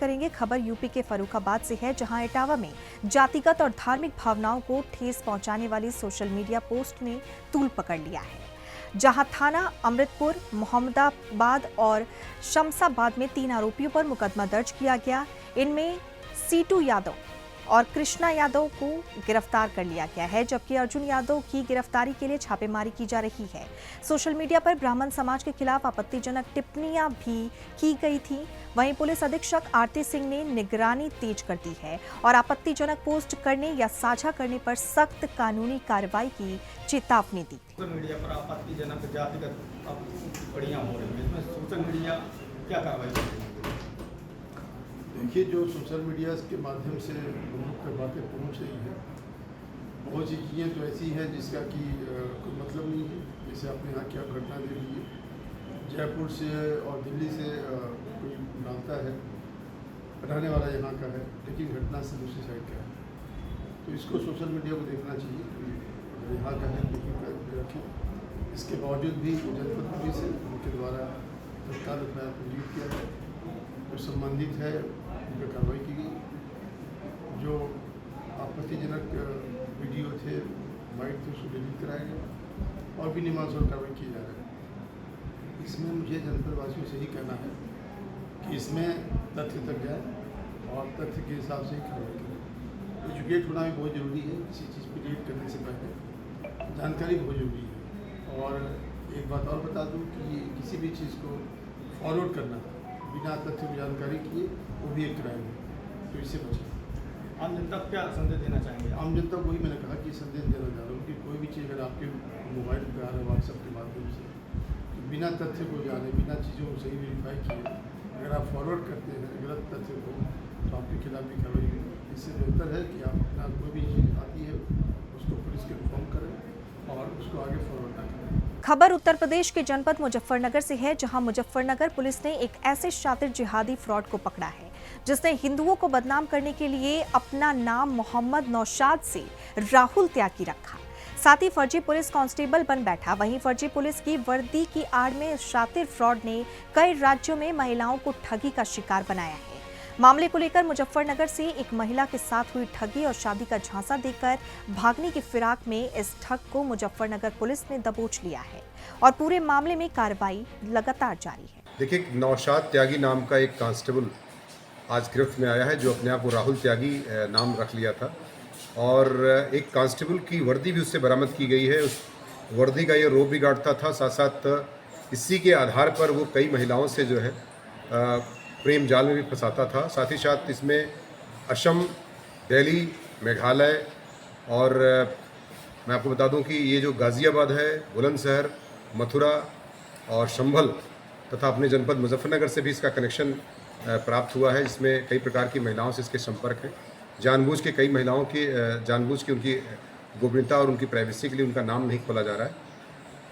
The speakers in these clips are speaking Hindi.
करेंगे। खबर यूपी के फर्रुखाबाद से है, जहां इटावा में जातिगत और धार्मिक भावनाओं को ठेस पहुंचाने वाली सोशल मीडिया पोस्ट ने तूल पकड़ लिया है। जहां थाना अमृतपुर, मोहम्मदाबाद और शमशाबाद में 3 आरोपियों पर मुकदमा दर्ज किया गया। इनमें सीटू यादव और कृष्णा यादव को गिरफ्तार कर लिया गया है, जबकि अर्जुन यादव की गिरफ्तारी के लिए छापेमारी की जा रही है। सोशल मीडिया पर ब्राह्मण समाज के खिलाफ आपत्तिजनक टिप्पणियां भी की गई थी। वहीं पुलिस अधीक्षक आरती सिंह ने निगरानी तेज कर दी है और आपत्तिजनक पोस्ट करने या साझा करने पर सख्त कानूनी कार्रवाई की चेतावनी दी। सोशल मीडिया पर आपत्तिजनक जातिगत टिप्पणियां हो रही हैं, इसमें सोशल मीडिया क्या कार्रवाई कर रही है? देखिए, जो सोशल मीडिया के माध्यम से लोगों तक बातें पहुँच रही हैं, बहुत सी चीज़ें तो ऐसी हैं जिसका कि कोई मतलब नहीं है। जैसे आपने यहाँ क्या घटना दे दी है, जयपुर से और दिल्ली से कोई नाता है, रहने वाला यहाँ का है, लेकिन घटना से दूसरी साइड का है। तो इसको सोशल मीडिया को देखना चाहिए, अगर यहाँ का है लेकिन रखें। इसके बावजूद भी जनपद पुलिस है, उनके द्वारा तत्काल एफआईआर पंजीकृत किया है, जो संबंधित है उन पर कार्रवाई की गई। जो आपत्तिजनक वीडियो थे, वाइट थे, उसको डिलीट कराया गया और भी नियमानुसार कार्रवाई की जा रही है। इसमें मुझे जनपदवासियों से ही कहना है कि इसमें तथ्य तक जाए और तथ्य के हिसाब से ही कार्रवाई करें। एजुकेट होना भी बहुत ज़रूरी है, किसी चीज़ पर डिलीट करने से पहले जानकारी बहुत ज़रूरी है। और एक बात और बता दूँ कि किसी भी चीज़ को फॉरवर्ड करना बिना तथ्य को जानकारी किए वो भी एक क्राइम है, तो इससे बचें। आम जनता को क्या संदेश देना चाहेंगे? आम जनता को ही मैंने कहा कि संदेश देना चाह रहा हूँ कि कोई भी चीज़ अगर आपके मोबाइल पर आ रहा है व्हाट्सएप के माध्यम से, तो बिना तथ्य को जाने, बिना चीज़ों को सही वेरीफाई किए अगर आप फॉरवर्ड करते हैं गलत तथ्य को, तो आपके खिलाफ भी कार्रवाई होगी। इससे बेहतर है कि आप अपना कोई भी चीज़ आती है उसको पुलिस को इन्फॉर्म करें और उसको आगे फॉरवर्ड ना करें। खबर उत्तर प्रदेश के जनपद मुजफ्फरनगर से है, जहां मुजफ्फरनगर पुलिस ने एक ऐसे शातिर जिहादी फ्रॉड को पकड़ा है जिसने हिंदुओं को बदनाम करने के लिए अपना नाम मोहम्मद नौशाद से राहुल त्यागी रखा। साथ ही फर्जी पुलिस कांस्टेबल बन बैठा। वहीं फर्जी पुलिस की वर्दी की आड़ में शातिर फ्रॉड ने कई राज्यों में महिलाओं को ठगी का शिकार बनाया है। मामले को लेकर मुजफ्फरनगर से एक महिला के साथ हुई ठगी और शादी का झांसा देकर भागने की फिराक में इस ठग को मुजफ्फरनगर पुलिस ने दबोच लिया है और पूरे मामले में कार्रवाई लगातार जारी है। देखिए, नौशाद त्यागी नाम का एक कांस्टेबल आज गिरफ्त में आया है, जो अपने आप को राहुल त्यागी नाम रख लिया था और एक कांस्टेबल की वर्दी भी उससे बरामद की गई है। उस वर्दी का ये रोब भी गाड़ता था, साथ साथ इसी के आधार पर वो कई महिलाओं से जो है प्रेम जाल में भी फंसाता था। साथ ही साथ इसमें असम, दिल्ली, मेघालय और मैं आपको बता दूं कि ये जो गाज़ियाबाद है, बुलंदशहर, मथुरा और संभल तथा अपने जनपद मुजफ्फरनगर से भी इसका कनेक्शन प्राप्त हुआ है, जिसमें कई प्रकार की महिलाओं से इसके संपर्क हैं। जानबूझ के कई महिलाओं की उनकी गोपनीयता और उनकी प्राइवेसी के लिए उनका नाम नहीं खोला जा रहा है,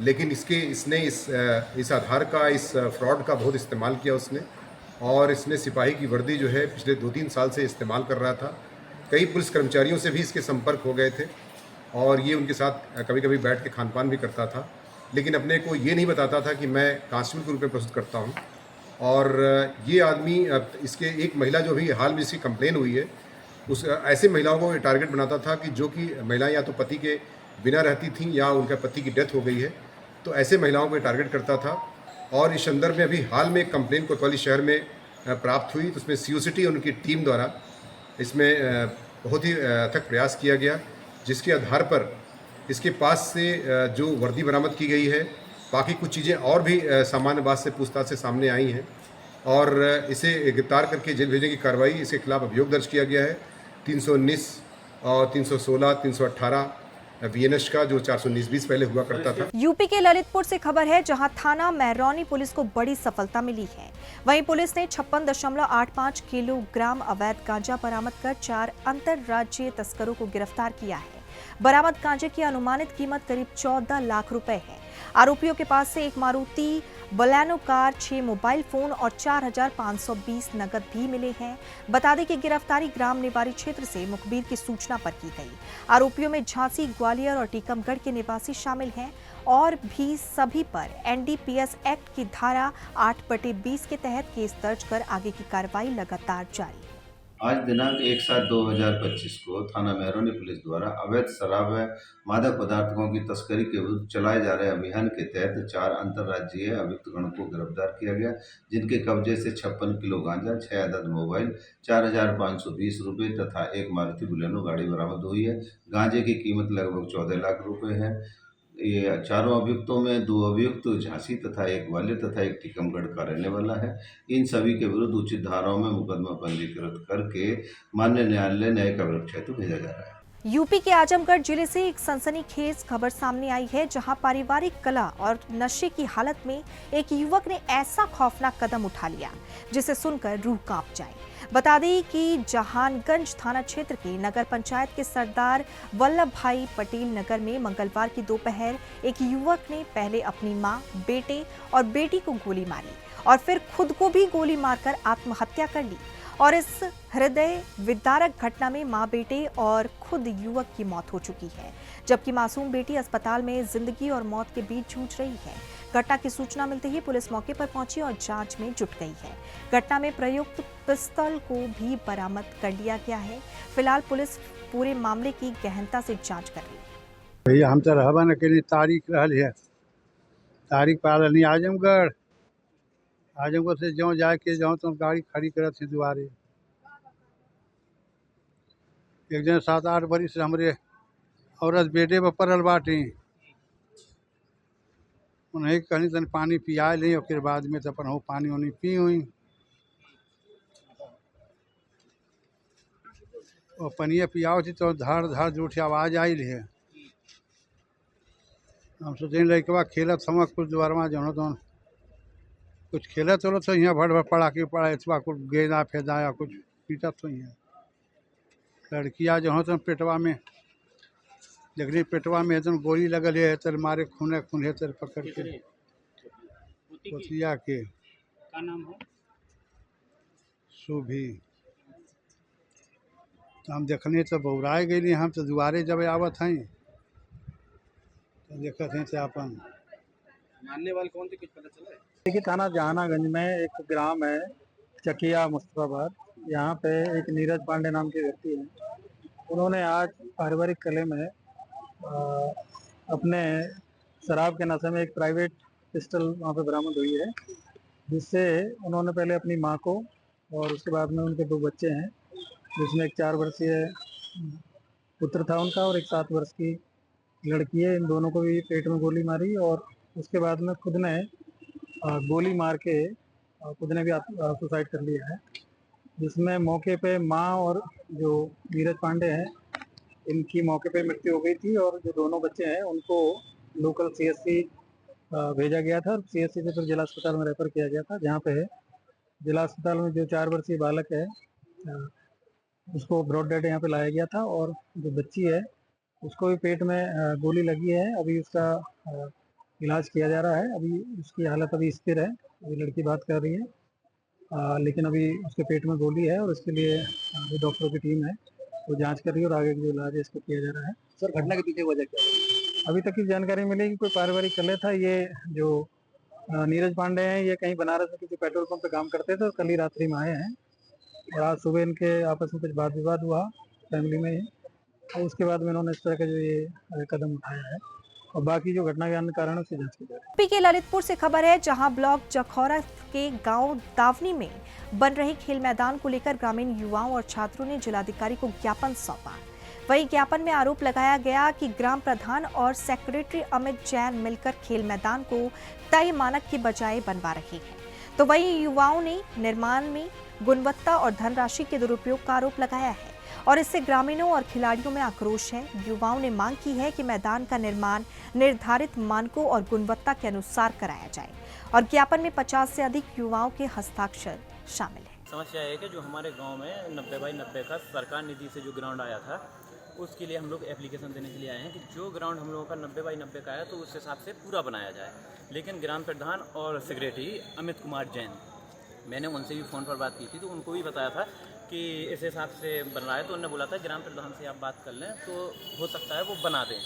लेकिन इसने इस आधार का, इस फ्रॉड का बहुत इस्तेमाल किया उसने और इसने सिपाही की वर्दी जो है पिछले 2-3 साल से इस्तेमाल कर रहा था। कई पुलिस कर्मचारियों से भी इसके संपर्क हो गए थे और ये उनके साथ कभी कभी बैठ के खानपान भी करता था, लेकिन अपने को ये नहीं बताता था कि मैं कांस्टेबल के रूप में प्रस्तुत करता हूँ। और ये आदमी, इसके एक महिला जो भी हाल में इसकी कंप्लेन हुई है, उस ऐसे महिलाओं को टारगेट बनाता था कि जो कि महिलाएं या तो पति के बिना रहती थीं या उनका पति की डेथ हो गई है, तो ऐसे महिलाओं को टारगेट करता था। और इस संदर्भ में अभी हाल में एक कंप्लेन कोतवाली शहर में प्राप्त हुई, तो उसमें सीओसिटी और उनकी टीम द्वारा इसमें बहुत ही अथक प्रयास किया गया, जिसके आधार पर इसके पास से जो वर्दी बरामद की गई है, बाकी कुछ चीज़ें और भी सामान्य बात से पूछताछ से सामने आई हैं और इसे गिरफ्तार करके जेल भेजने की कार्रवाई, इसके खिलाफ अभियोग दर्ज किया गया है 319 और 316, 318 बीएनएस का, जो 419-20 पहले हुआ करता था। यूपी के ललितपुर से खबर है, जहां थाना महरौनी पुलिस को बड़ी सफलता मिली है। वहीं पुलिस ने 56.85 किलोग्राम अवैध गांजा बरामद कर 4 अंतर्राज्यीय तस्करों को गिरफ्तार किया है। बरामद गांजे की अनुमानित कीमत करीब 14 लाख रुपए है। आरोपियों के पास से एक Maruti Baleno car, 6 mobile phone और 4,520 नकद भी मिले हैं। बता दें कि गिरफ्तारी ग्राम निवारी क्षेत्र से मुखबिर की सूचना पर की गई। आरोपियों में झांसी, ग्वालियर और टीकमगढ़ के निवासी शामिल हैं और भी सभी पर एनडीपीएस एक्ट की धारा 8/20 के तहत केस दर्ज कर आगे की कार्रवाई लगातार जारी है। आज दिनांक 1/7/2025 को थाना मेहरौनी पुलिस द्वारा अवैध शराब व मादक पदार्थों की तस्करी के विरुद्ध चलाए जा रहे अभियान के तहत 4 अंतर्राज्यीय अभियुक्तगणों को गिरफ्तार किया गया, जिनके कब्जे से 56 किलो गांजा, 6 अदद मोबाइल, 4,520 रुपये तथा एक मारुति बलेनो गाड़ी बरामद हुई है। गांजे की कीमत लगभग 14 लाख रुपए है। ये चारों अभियुक्तों में 2 अभियुक्त झांसी तथा एक ग्वालियर तथा एक टीकमगढ़ का रहने वाला है। इन सभी के विरुद्ध उचित धाराओं में मुकदमा पंजीकृत करके माननीय न्यायालय न्यायिक अभिरक्षा हेतु भेजा जा रहा है। यूपी के आजमगढ़ जिले से एक सनसनीखेज खबर सामने आई है, जहां पारिवारिक कलह और नशे की हालत में एक युवक ने ऐसा खौफनाक कदम उठा लिया जिसे सुनकर रूह कांप जाए। बता दें कि जहानगंज थाना क्षेत्र के नगर पंचायत के सरदार वल्लभ भाई पटेल नगर में मंगलवार की दोपहर एक युवक ने पहले अपनी मां, बेटे और बेटी को गोली मारी और फिर खुद को भी गोली मारकर आत्महत्या कर ली। और इस हृदय विदारक घटना में मां, बेटे और खुद युवक की मौत हो चुकी है, जबकि मासूम बेटी अस्पताल में जिंदगी और मौत के बीच जूझ रही है। घटना की सूचना मिलते ही पुलिस मौके पर पहुंची और जांच में जुट गई है। घटना में प्रयुक्त पिस्तौल को भी बरामद कर लिया गया है। फिलहाल पुलिस पूरे मामले की गहनता से जांच कर रही है। भैया हम तो रहबा न के तारीख रहल है, तारीख पाल नहीं आजमगढ़ से जो जाके जाऊँ तो गाड़ी खड़ी करत थी दुआरे। एक दिन 7-8 बरिस से हमरे औरत बेटे पर पड़ल बाटे, उन्हें कहीं तन पानी पिया ली और फिर बाद में तो अपन हो पानी उनी पी हुई और पनिया पियाओ थी तो धार धार जूठी आवाज़ आई है। हम सोचे लड़कवा खेलत हम कुछ द्वारमा जो तो कुछ खेलत चलो तो यहाँ भर भर पड़ा के पड़ा इतवा कुछ गेंदा फेदा या कुछ पीटत तो यहाँ लड़किया जो हो तो पेटवा में देखली, पेटवा में एकदम गोली लगल है, तर मारे खूने खूने तर पकड़ के पोतिया के का नाम है सुभी। तो हम देखने तो बौराए गई, हम तो दुआरे जब आवत हैं तो देखते हैं तो अपन मानने वाले कौन थे, कुछ पता चला है? देखिए थाना जहानागंज में एक ग्राम है चकिया मुस्तफाबाद, यहाँ पे एक नीरज पांडे नाम के व्यक्ति हैं। उन्होंने आज पारिवारिक कलह में अपने शराब के नशे में एक प्राइवेट पिस्टल वहाँ पे बरामद हुई है, जिससे उन्होंने पहले अपनी माँ को और उसके बाद में उनके 2 बच्चे हैं, जिसमें एक 4 वर्षीय पुत्र था उनका और एक 7 वर्ष की लड़की है। इन दोनों को भी पेट में गोली मारी और उसके बाद में खुद ने गोली मार के खुद ने भी सुसाइड कर लिया है, जिसमें मौके पे माँ और जो नीरज पांडे हैं इनकी मौके पे मृत्यु हो गई थी और जो दोनों बच्चे हैं उनको लोकल सीएससी भेजा गया था और सीएससी से फिर जिला अस्पताल में रेफर किया गया था, जहाँ पे है जिला अस्पताल में जो 4 वर्षीय बालक है उसको ब्रॉड डेड यहाँ पे लाया गया था और जो बच्ची है उसको भी पेट में गोली लगी है। अभी उसका इलाज किया जा रहा है, अभी उसकी हालत अभी स्थिर है, अभी लड़की बात कर रही है, लेकिन अभी उसके पेट में गोली है और इसके लिए जो डॉक्टरों की टीम है वो जांच कर रही है और आगे जो इलाज है इसको किया जा रहा है। सर घटना के पीछे वजह क्या है? अभी तक की जानकारी मिली कि कोई पारिवारिक कलह था। ये जो नीरज पांडे हैं ये कहीं बनारस में किसी पेट्रोल पंप पे काम करते थे और कल ही रात्रि में आए हैं और आज सुबह इनके आपस में कुछ वाद विवाद हुआ फैमिली में ही और उसके बाद में इन्होंने इस तरह का जो ये कदम उठाया है और बाकी जो घटना के अन्य कारणों से जांच की जा रही है। यूपी के ललितपुर से खबर है, जहां ब्लॉक जखौरा के गांव दावनी में बन रहे खेल मैदान को लेकर ग्रामीण युवाओं और छात्रों ने जिलाधिकारी को ज्ञापन सौंपा। वहीं ज्ञापन में आरोप लगाया गया कि ग्राम प्रधान और सेक्रेटरी अमित जैन मिलकर खेल मैदान को तय मानक के बजाय बनवा रहे हैं। तो वहीं युवाओं ने निर्माण में गुणवत्ता और धनराशि के दुरुपयोग का आरोप लगाया है और इससे ग्रामीणों और खिलाड़ियों में आक्रोश है। युवाओं ने मांग की है कि मैदान का निर्माण निर्धारित मानकों और गुणवत्ता के अनुसार कराया जाए और ज्ञापन में 50 से अधिक युवाओं के हस्ताक्षर शामिल हैं। समस्या है कि जो हमारे गांव में 90 बाई 90 का सरकार निधि से जो ग्राउंड आया था उसके लिए हम लोग एप्लीकेशन देने के लिए आए हैं कि जो ग्राउंड हम लोगों का 90 बाई 90 का है तो उस हिसाब से पूरा बनाया जाए। लेकिन ग्राम प्रधान और सेक्रेटरी अमित कुमार जैन, मैंने उनसे भी फ़ोन पर बात की थी तो उनको भी बताया था कि इस हिसाब से बन रहा है। तो उन्होंने बोला था ग्राम प्रधान से आप बात कर लें तो हो सकता है वो बना दें,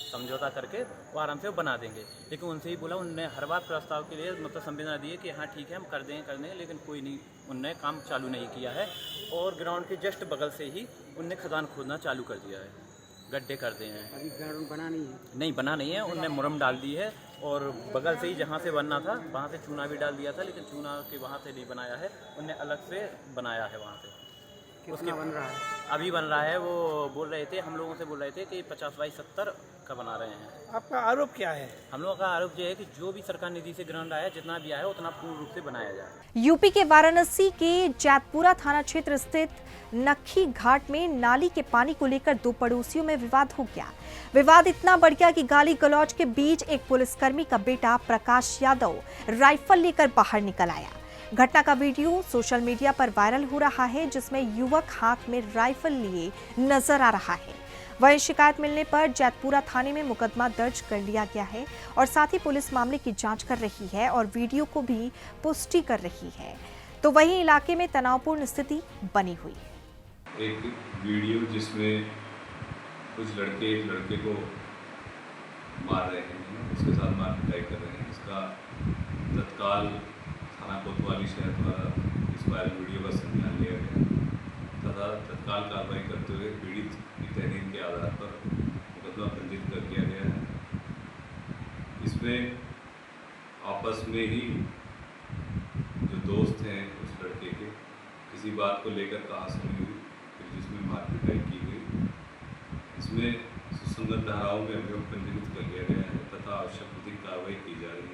समझौता करके वो आराम से वो बना देंगे। लेकिन उनसे ही बोला, उनने हर बार प्रस्ताव के लिए मतलब संवेदना दी है कि हाँ ठीक है हम कर देंगे, लेकिन कोई नहीं, उनने काम चालू नहीं किया है। और ग्राउंड के जस्ट बगल से ही उनने खदान खोदना चालू कर दिया है, गड्ढे कर दिए हैं। अभी ग्राउंड बना नहीं है? नहीं बना नहीं है, उनने मुरम डाल दी है और बगल से ही जहाँ से बनना था वहाँ से चूना भी डाल दिया था, लेकिन चूना के वहाँ से नहीं बनाया है, उनने अलग से बनाया है वहाँ से। कितना बन रहा है? अभी बन रहा है, वो बोल रहे थे, हम लोगों से बोल रहे थे कि 50 बाई 70 का बना रहे हैं। आपका आरोप क्या है? हम लोगों का आरोप ये है कि जो भी सरकार निधि से ग्राउंड आया, जितना भी आया उतना पूर्ण रूप से बनाया जाए। यूपी के वाराणसी के जैतपुरा थाना क्षेत्र स्थित नक्खी घाट में नाली के पानी को लेकर दो पड़ोसियों में विवाद हो गया। विवाद इतना बढ़ गया कि गाली गलौज के बीच एक पुलिसकर्मी का बेटा प्रकाश यादव राइफल लेकर बाहर निकल आया। घटना का वीडियो सोशल मीडिया पर वायरल हो रहा है, जिसमें युवक हाथ में राइफल लिए नजर आ रहा है। वहीं शिकायत मिलने पर जैतपुरा थाने में मुकदमा दर्ज कर लिया गया है और साथ ही पुलिस मामले की जांच कर रही है और वीडियो को भी पुष्टि कर रही है। तो वहीं इलाके में तनावपूर्ण स्थिति बनी हुई है। एक वीडियो जिसमें कुछ लड़के एक लड़के को मार रहे हैं, उसके साथ मारपीटाई कर रहे हैं। इसका तत्काल थाना कोतवाली शहर द्वारा इस वायरल वीडियो का संज्ञान लिया गया तथा तत्काल कार्रवाई करते हुए पीड़ित की तहरीर के आधार पर मुकदमा पंजीकृत कर दिया गया है। इसमें आपस में ही जो दोस्त हैं उस लड़के के, किसी बात को लेकर कहासुनी हुई, फिर जिसमें मारपीटाई की गई। इसमें सुसंगत धाराओं में अभियोग पंजीकृत कर लिया गया है तथा आवश्यक विधिक कार्रवाई की जा रही है।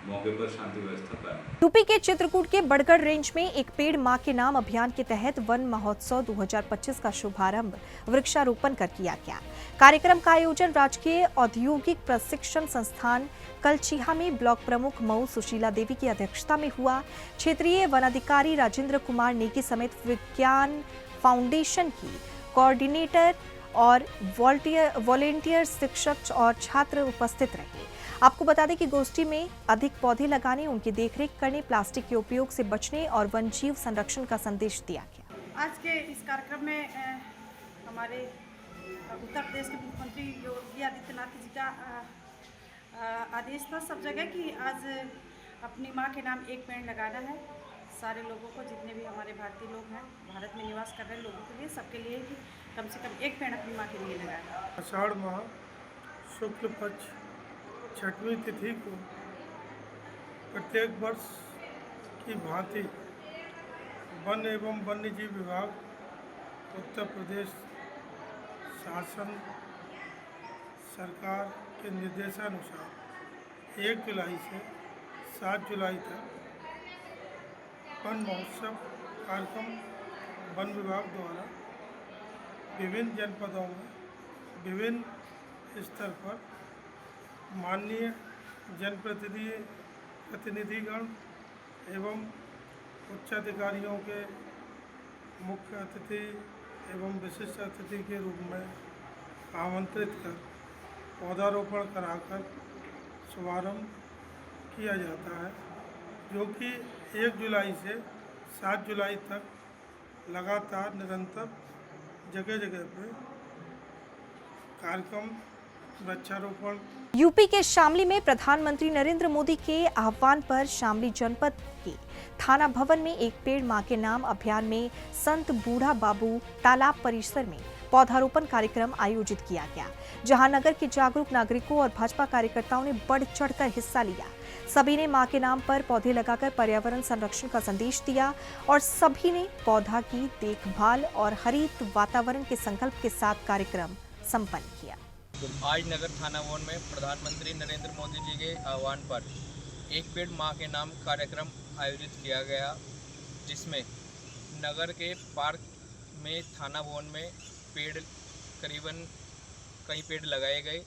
मौके पर शांति व्यवस्था कायम। यूपी के चित्रकूट के बड़गढ़ रेंज में एक पेड़ मां के नाम अभियान के तहत वन महोत्सव 2025 का शुभारंभ वृक्षारोपण कर किया गया। कार्यक्रम का आयोजन राजकीय औद्योगिक प्रशिक्षण संस्थान कलचीहा में ब्लॉक प्रमुख मऊ सुशीला देवी की अध्यक्षता में हुआ। क्षेत्रीय वन अधिकारी राजेंद्र कुमार नेगी समेत विज्ञान फाउंडेशन की कोऑर्डिनेटर और वॉलेंटियर शिक्षक और छात्र उपस्थित रहे। आपको बता दें कि गोष्ठी में अधिक पौधे लगाने, उनकी देखरेख करने, प्लास्टिक के उपयोग से बचने और वन जीव संरक्षण का संदेश दिया गया। आज के इस कार्यक्रम में हमारे उत्तर प्रदेश के मुख्यमंत्री योगी आदित्यनाथ जी का आदेश था सब जगह कि आज अपनी माँ के नाम एक पेड़ लगाना है। सारे लोगों को, जितने भी हमारे भारतीय लोग हैं, भारत में निवास कर रहे लोगों के लिए, सबके लिए कि कम से कम एक पेड़ अपनी माँ के लिए लगाना। आषाढ़ माह शुक्ल पक्ष 6वीं तिथि को प्रत्येक वर्ष की भांति वन एवं वन्यजीव विभाग उत्तर प्रदेश शासन सरकार के निर्देशानुसार 1 जुलाई से 7 जुलाई तक वन महोत्सव कार्यक्रम वन विभाग द्वारा विभिन्न जनपदों में विभिन्न स्तर पर माननीय जनप्रतिनिधिगण एवं उच्चाधिकारियों के मुख्य अतिथि एवं विशिष्ट अतिथि के रूप में आमंत्रित कर पौधारोपण कराकर शुभारंभ किया जाता है, जो कि 1 जुलाई से 7 जुलाई तक लगातार निरंतर जगह जगह पर कार्यक्रम वृक्षारोपण। यूपी के शामली में प्रधानमंत्री नरेंद्र मोदी के आह्वान पर शामली जनपद के थाना भवन में एक पेड़ मां के नाम अभियान में संत बूढ़ा बाबू तालाब परिसर में पौधारोपण कार्यक्रम आयोजित किया गया, जहां नगर के जागरूक नागरिकों और भाजपा कार्यकर्ताओं ने बढ़ चढ़कर हिस्सा लिया। सभी ने मां के नाम पर पौधे लगाकर पर्यावरण संरक्षण का संदेश दिया और सभी ने पौधा की देखभाल और हरित वातावरण के संकल्प के साथ कार्यक्रम संपन्न किया। आज नगर थाना भवन में प्रधानमंत्री नरेंद्र मोदी जी के आह्वान पर एक पेड़ मां के नाम कार्यक्रम आयोजित किया गया, जिसमें नगर के पार्क में थाना भवन में पेड़ करीबन कई पेड़ लगाए गए।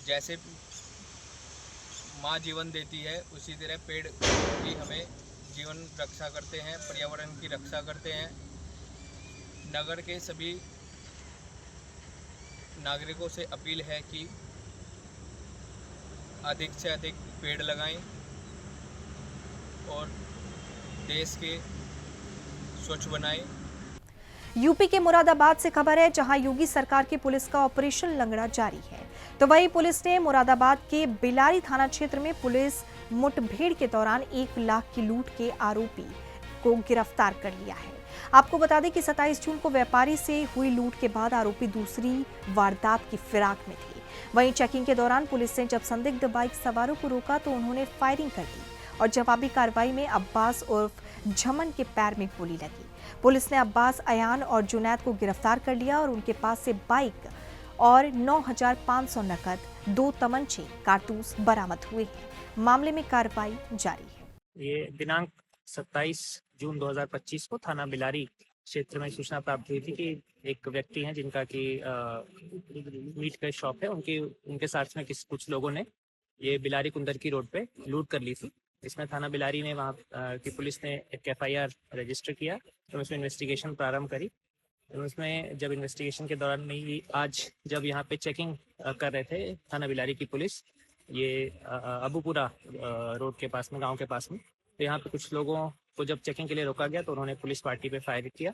जैसे माँ जीवन देती है, उसी तरह पेड़ भी हमें जीवन रक्षा करते हैं, पर्यावरण की रक्षा करते हैं। नगर के सभी नागरिकों से अपील है कि अधिक से अधिक पेड़ लगाएं और देश के स्वच्छ बनाएं। यूपी के मुरादाबाद से खबर है, जहां योगी सरकार की पुलिस का ऑपरेशन लंगड़ा जारी है। तो वहीं पुलिस ने मुरादाबाद के बिलारी थाना क्षेत्र में पुलिस मुठभेड़ के दौरान 1 लाख की लूट के आरोपी को गिरफ्तार कर लिया है। आपको बता दें कि 27 जून को व्यापारी से हुई लूट के बाद आरोपी दूसरी वारदात की फिराक में थे। वहीं चेकिंग के दौरान पुलिस ने जब संदिग्ध बाइक सवारों को रोका तो उन्होंने फायरिंग कर दी और जवाबी कार्रवाई में अब्बास उर्फ झमन के पैर में गोली लगी। पुलिस ने अब्बास, अयान और जुनैद को गिरफ्तार कर लिया और उनके पास से बाइक और 9,500 नकद, 2 तमंचे, कारतूस बरामद हुए हैं। मामले में कार्रवाई जारी है। ये दिनांक 27 जून 2025 को थाना बिलारी क्षेत्र में सूचना प्राप्त हुई थी कि एक व्यक्ति हैं जिनका कि मीट का शॉप है, उनके साथ में कुछ लोगों ने ये बिलारी कुंदरकी रोड पे लूट कर ली थी। इसमें थाना बिलारी ने वहाँ की पुलिस ने एक FIR रजिस्टर किया तो उसमें इन्वेस्टिगेशन प्रारंभ करी। तो उसमें जब इन्वेस्टिगेशन के दौरान में ही आज जब यहाँ पे चेकिंग कर रहे थे थाना बिलारी की पुलिस, ये अबूपुरा रोड के पास में, गांव के पास में, तो यहाँ पे कुछ लोगों को जब चेकिंग के लिए रोका गया तो उन्होंने पुलिस पार्टी पे फायर किया।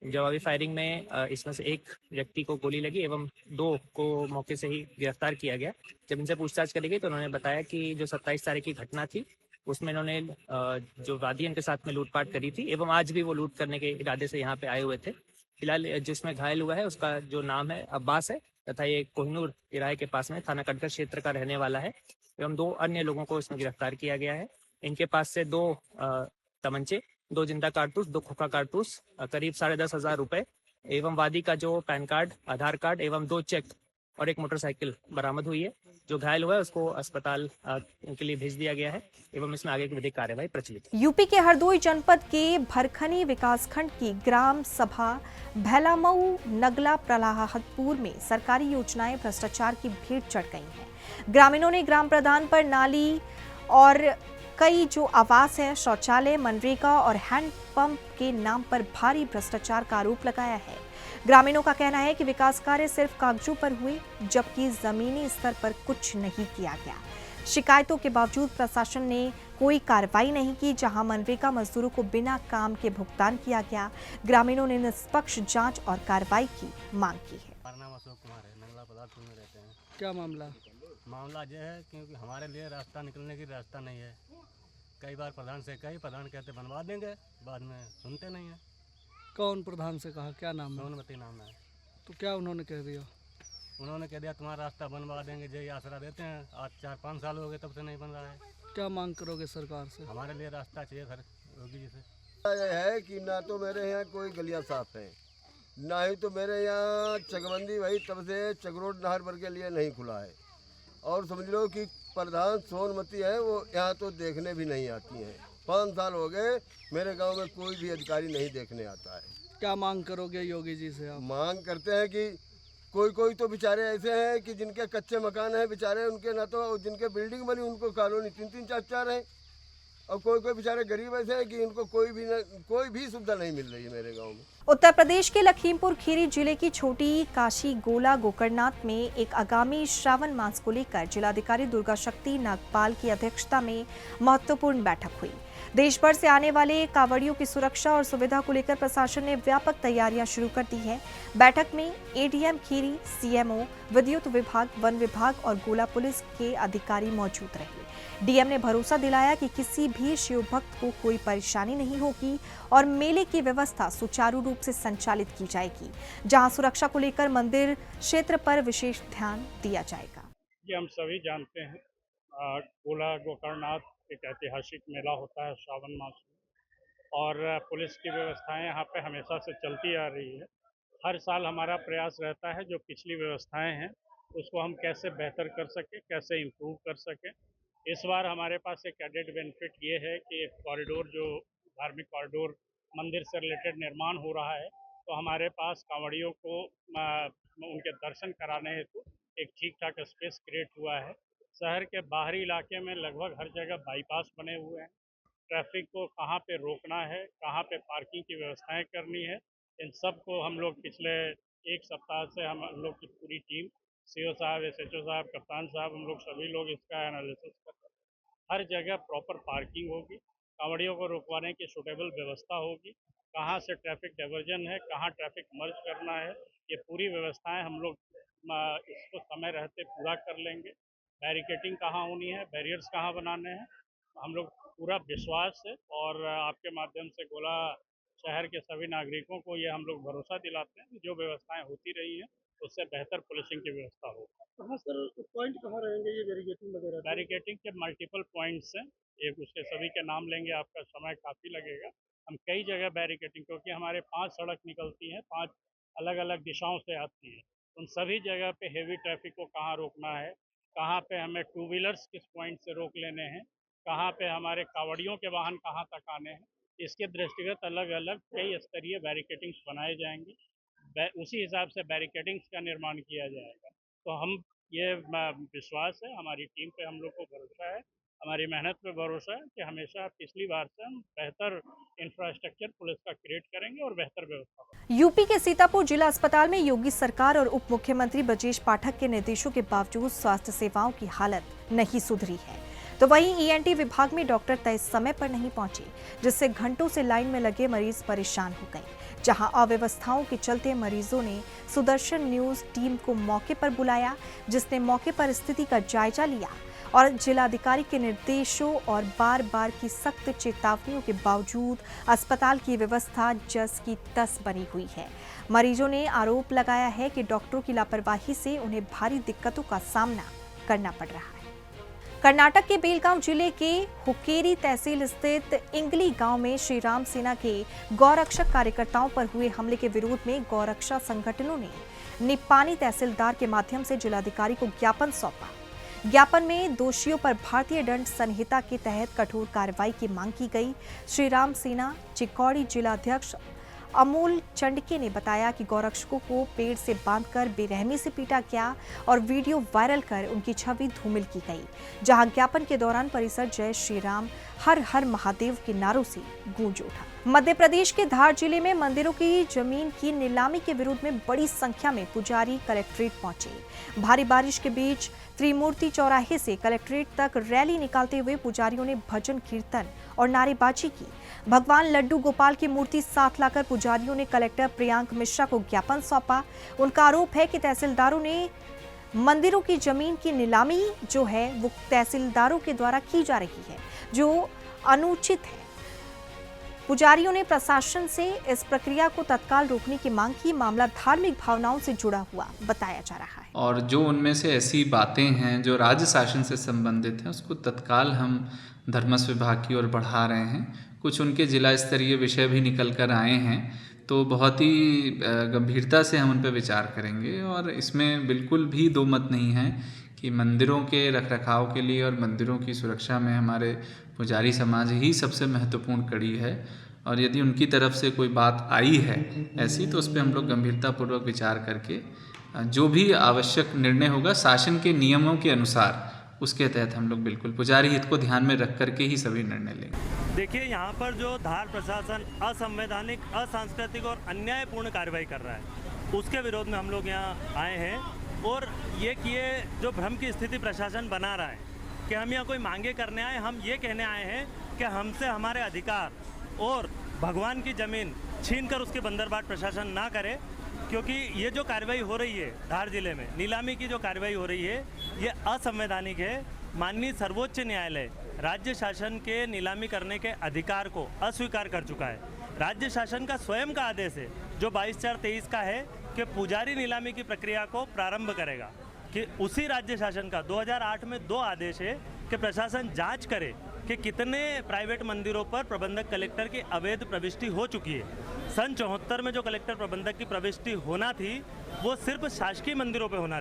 जवाबी फायरिंग में इसमें से एक व्यक्ति को गोली लगी एवं 2 को मौके से ही गिरफ्तार किया गया। जब इनसे पूछताछ करी गई तो उन्होंने बताया कि जो 27 तारीख की घटना थी उसमें इन्होंने जो वादियों के साथ में लूटपाट करी थी एवं आज भी वो लूट करने के इरादे से यहाँ पे आए हुए थे। फिलहाल जिसमें घायल हुआ है उसका जो नाम है अब्बास है तथा ये कोहिनूर इराए के पास में थाना कटघर क्षेत्र का रहने वाला है एवं 2 अन्य लोगों को इसमें गिरफ्तार किया गया है। इनके पास से 2 तमंचे, 2 जिंदा कारतूस, 2 खोखा कारतूस, करीब 10,500 रुपए एवं वादी का जो पैन कार्ड, आधार कार्ड एवं 2 चेक और एक मोटरसाइकिल बरामद हुई है। जो घायल हुआ है उसको अस्पताल के लिए भेज दिया गया है एवं इसमें आगे की विधिक कार्यवाही प्रचलित है। यूपी के हरदोई जनपद के भरखनी विकासखंड की ग्राम सभा भैलामऊ नगला प्रलाहतपुर में सरकारी योजनाएं भ्रष्टाचार की भेंट चढ़ गई हैं। ग्रामीणों ने ग्राम प्रधान पर नाली और कई जो आवास है, शौचालय, मनरेगा और हैंडपंप के नाम पर भारी भ्रष्टाचार का आरोप लगाया है। ग्रामीणों का कहना है कि विकास कार्य सिर्फ कागजों पर हुए, जबकि जमीनी स्तर पर कुछ नहीं किया गया। शिकायतों के बावजूद प्रशासन ने कोई कार्रवाई नहीं की। जहां मनरेगा मजदूरों को बिना काम के भुगतान किया गया, ग्रामीणों ने निष्पक्ष जांच और कार्रवाई की मांग की है। मेरा नाम अशोक कुमार है, नंगला पदार्थपुर में रहते हैं। क्या मामला? मामला यह है क्योंकि हमारे लिए रास्ता निकलने की रास्ता नहीं है। कई बार प्रधान से कही, प्रधान कहते बनवा देंगे, बाद में सुनते नहीं है। कौन प्रधान से कहा? क्या नाम है? सोनमती नाम है। तो क्या उन्होंने कह दिया? उन्होंने कह दिया तुम्हारा रास्ता बनवा देंगे, यही आसरा देते हैं। आज 4-5 साल हो गए तब से नहीं बन रहा है। क्या मांग करोगे सरकार से? हमारे लिए रास्ता चाहिए सर योगी जी से। यह है कि ना तो मेरे यहाँ कोई गलियाँ साफ हैं, ना ही तो मेरे यहाँ चकबंदी वही तब से चकरोड नहर भर के लिए नहीं खुला है। और समझ लो कि प्रधान सोनमती है, वो यहाँ तो देखने भी नहीं आती हैं। 5 साल हो गए मेरे गांव में कोई भी अधिकारी नहीं देखने आता है। क्या मांग करोगे योगी जी से आप? मांग करते हैं कि कोई तो बेचारे ऐसे हैं कि जिनके कच्चे मकान हैं बेचारे, उनके ना तो जिनके बिल्डिंग बनी उनको कॉलोनी 3-3 4-4 हैं, और कोई बेचारे गरीब ऐसे हैं कि उनको कोई भी सुविधा नहीं मिल रही है मेरे गाँव में। उत्तर प्रदेश के लखीमपुर खीरी जिले की छोटी काशी गोला गोकर्णनाथ में एक आगामी श्रावण मास को लेकर जिलाधिकारी दुर्गा शक्ति नागपाल की अध्यक्षता में महत्वपूर्ण बैठक हुई। देश भर से आने वाले कांवड़ियों की सुरक्षा और सुविधा को लेकर प्रशासन ने व्यापक तैयारियां शुरू कर दी हैं। बैठक में ADM खीरी, CMO, विद्युत विभाग, वन विभाग और गोला पुलिस के अधिकारी मौजूद रहे। DM ने भरोसा दिलाया कि किसी भी शिव भक्त को कोई परेशानी नहीं होगी और मेले की व्यवस्था सुचारू रूप से संचालित की जाएगी, जहां सुरक्षा को लेकर मंदिर क्षेत्र पर विशेष ध्यान दिया जाएगा। ये हम सभी जानते हैं, गोला गोकर्णनाथ एक ऐतिहासिक मेला होता है श्रावण मास में, और पुलिस की व्यवस्थाएं यहाँ पे हमेशा से चलती आ रही है। हर साल हमारा प्रयास रहता है जो पिछली व्यवस्थाएं हैं उसको हम कैसे बेहतर कर सकें, कैसे इम्प्रूव कर सकें। इस बार हमारे पास एक एडेड बेनिफिट ये है कि एक कॉरिडोर, जो धार्मिक कॉरिडोर मंदिर से रिलेटेड निर्माण हो रहा है, तो हमारे पास कांवड़ियों को उनके दर्शन कराने हेतु एक ठीक ठाक स्पेस क्रिएट हुआ है। शहर के बाहरी इलाके में लगभग हर जगह बाईपास बने हुए हैं। ट्रैफिक को कहाँ पे रोकना है, कहाँ पे पार्किंग की व्यवस्थाएं करनी है, इन सब को हम लोग पिछले एक सप्ताह से हम लोग की पूरी टीम, सीओ साहब, SHO साहब, कप्तान साहब, हम लोग सभी लोग इसका एनालिसिस कर रहे हैं। हर जगह प्रॉपर पार्किंग होगी, कांवड़ियों को रुकवाने की सूटेबल व्यवस्था होगी, कहाँ से ट्रैफिक डाइवर्जन है, कहाँ ट्रैफिक मर्ज करना है, ये पूरी व्यवस्थाएं हम लोग इसको समय रहते पूरा कर लेंगे। बैरिकेटिंग कहाँ होनी है, बैरियर्स कहाँ बनाने हैं, हम लोग पूरा विश्वास है और आपके माध्यम से गोला शहर के सभी नागरिकों को ये हम लोग भरोसा दिलाते हैं कि जो व्यवस्थाएं होती रही हैं उससे बेहतर पुलिसिंग की व्यवस्था हो। कहाँ सर पॉइंट कहाँ रहेंगे ये बैरिकेटिंग वगैरह? बैरिकेटिंग के मल्टीपल पॉइंट्स हैं, एक उसके सभी के नाम लेंगे, आपका समय काफ़ी लगेगा। हम कई जगह बैरिकेटिंग, क्योंकि हमारे 5 सड़क निकलती हैं, 5 अलग अलग दिशाओं से आती हैं, उन सभी जगह पे हेवी ट्रैफिक को कहाँ रोकना है, कहाँ पे हमें 2 व्हीलर्स किस पॉइंट से रोक लेने हैं, कहाँ पे हमारे कावड़ियों के वाहन कहाँ तक आने हैं, इसके दृष्टिगत अलग अलग कई स्तरीय बैरिकेटिंग्स बनाए जाएंगे। उसी हिसाब से बैरिकेटिंग्स का निर्माण किया जाएगा। तो हम ये विश्वास है, हमारी टीम पे हम लोग को भरोसा है, हमारी मेहनत पे भरोसा है कि हमेशा पिछली बार से हम बेहतर इंफ्रास्ट्रक्चर पुलिस का क्रिएट करेंगे और बेहतर व्यवस्था। यूपी के सीतापुर जिला अस्पताल में योगी सरकार और उप मुख्यमंत्री ब्रजेश पाठक के निर्देशों के बावजूद स्वास्थ्य सेवाओं की हालत नहीं सुधरी है, तो वहीं ENT विभाग में डॉक्टर तय समय पर नहीं पहुंचे, जिससे घंटों से लाइन में लगे मरीज परेशान हो गए। जहां अव्यवस्थाओं के चलते मरीजों ने सुदर्शन न्यूज टीम को मौके पर बुलाया, जिसने मौके पर स्थिति का जायजा लिया और जिलाधिकारी के निर्देशों और बार बार की सख्त चेतावनियों के बावजूद अस्पताल की व्यवस्था जस की तस बनी हुई है। मरीजों ने आरोप लगाया है कि डॉक्टरों की लापरवाही से उन्हें भारी दिक्कतों का सामना करना पड़ रहा है। कर्नाटक के बेलगांव जिले के हुक्केरी तहसील स्थित इंगली गांव में श्री राम सेना के गौरक्षक कार्यकर्ताओं पर हुए हमले के विरोध में गौरक्षा संगठनों ने निपानी तहसीलदार के माध्यम से जिलाधिकारी को ज्ञापन सौंपा। ज्ञापन में दोषियों पर भारतीय दंड संहिता के तहत कठोर कार्रवाई की मांग की गई। श्री राम सेना चिक्कौड़ी जिलाध्यक्ष अमोल चंडके ने बताया कि गौरक्षकों को पेड़ से बांधकर बेरहमी से पीटा गया और वीडियो वायरल कर उनकी छवि धूमिल की गई, जहां ज्ञापन के दौरान परिसर जय श्री राम हर हर महादेव के नारों से गूंज उठा। मध्य प्रदेश के धार जिले में मंदिरों की जमीन की नीलामी के विरोध में बड़ी संख्या में पुजारी कलेक्ट्रेट पहुंचे। भारी बारिश के बीच त्रिमूर्ति चौराहे से कलेक्ट्रेट तक रैली निकालते हुए पुजारियों ने भजन कीर्तन और नारेबाजी की। भगवान लड्डू गोपाल की मूर्ति साथ लाकर पुजारियों ने कलेक्टर प्रियांक मिश्रा को ज्ञापन सौंपा। उनका आरोप है कि तहसीलदारों ने मंदिरों की जमीन की नीलामी जो है वो तहसीलदारों के द्वारा की जा रही है, जो अनुचित है। पुजारियों ने प्रशासन से इस प्रक्रिया को तत्काल रोकने की मांग की। मामला धार्मिक भावनाओं से जुड़ा हुआ बताया जा रहा है और जो उनमें से ऐसी बातें हैं जो राज्य शासन से संबंधित हैं उसको तत्काल हम धर्मस्व विभाग की ओर बढ़ा रहे हैं। कुछ उनके जिला स्तरीय विषय भी निकल कर आए हैं, तो बहुत ही गंभीरता से हम उन पर विचार करेंगे और इसमें बिल्कुल भी दो मत नहीं है कि मंदिरों के रखरखाव के लिए और मंदिरों की सुरक्षा में हमारे पुजारी समाज ही सबसे महत्वपूर्ण कड़ी है और यदि उनकी तरफ से कोई बात आई है ऐसी तो उस पर हम लोग गंभीरतापूर्वक विचार करके जो भी आवश्यक निर्णय होगा शासन के नियमों के अनुसार उसके तहत हम लोग बिल्कुल पुजारी हित को ध्यान में रख करके ही सभी निर्णय लेंगे। देखिए, यहाँ पर जो धार प्रशासन असंवैधानिक, असांस्कृतिक और अन्यायपूर्ण कार्रवाई कर रहा है उसके विरोध में हम लोग यहाँ आए हैं और ये जो भ्रम की स्थिति प्रशासन बना रहा है कि हम यहाँ कोई मांगे करने आए, हम ये कहने आए हैं कि हमसे हमारे अधिकार और भगवान की ज़मीन छीनकर उसकी बंदरबाट प्रशासन ना करे, क्योंकि ये जो कार्रवाई हो रही है धार जिले में, नीलामी की जो कार्रवाई हो रही है ये असंवैधानिक है। माननीय सर्वोच्च न्यायालय राज्य शासन के नीलामी करने के अधिकार को अस्वीकार कर चुका है। राज्य शासन का स्वयं का आदेश है जो 22/4/23 का है कि पुजारी नीलामी की प्रक्रिया को प्रारंभ करेगा, कि उसी राज्य शासन का 2008 में 2 आदेश है कि प्रशासन जांच करे कि कितने प्राइवेट मंदिरों पर प्रबंधक कलेक्टर की अवैध प्रविष्टि हो चुकी है। सन 74 में जो कलेक्टर प्रबंधक की प्रविष्टि होना थी वो सिर्फ शासकीय मंदिरों पर होना थी।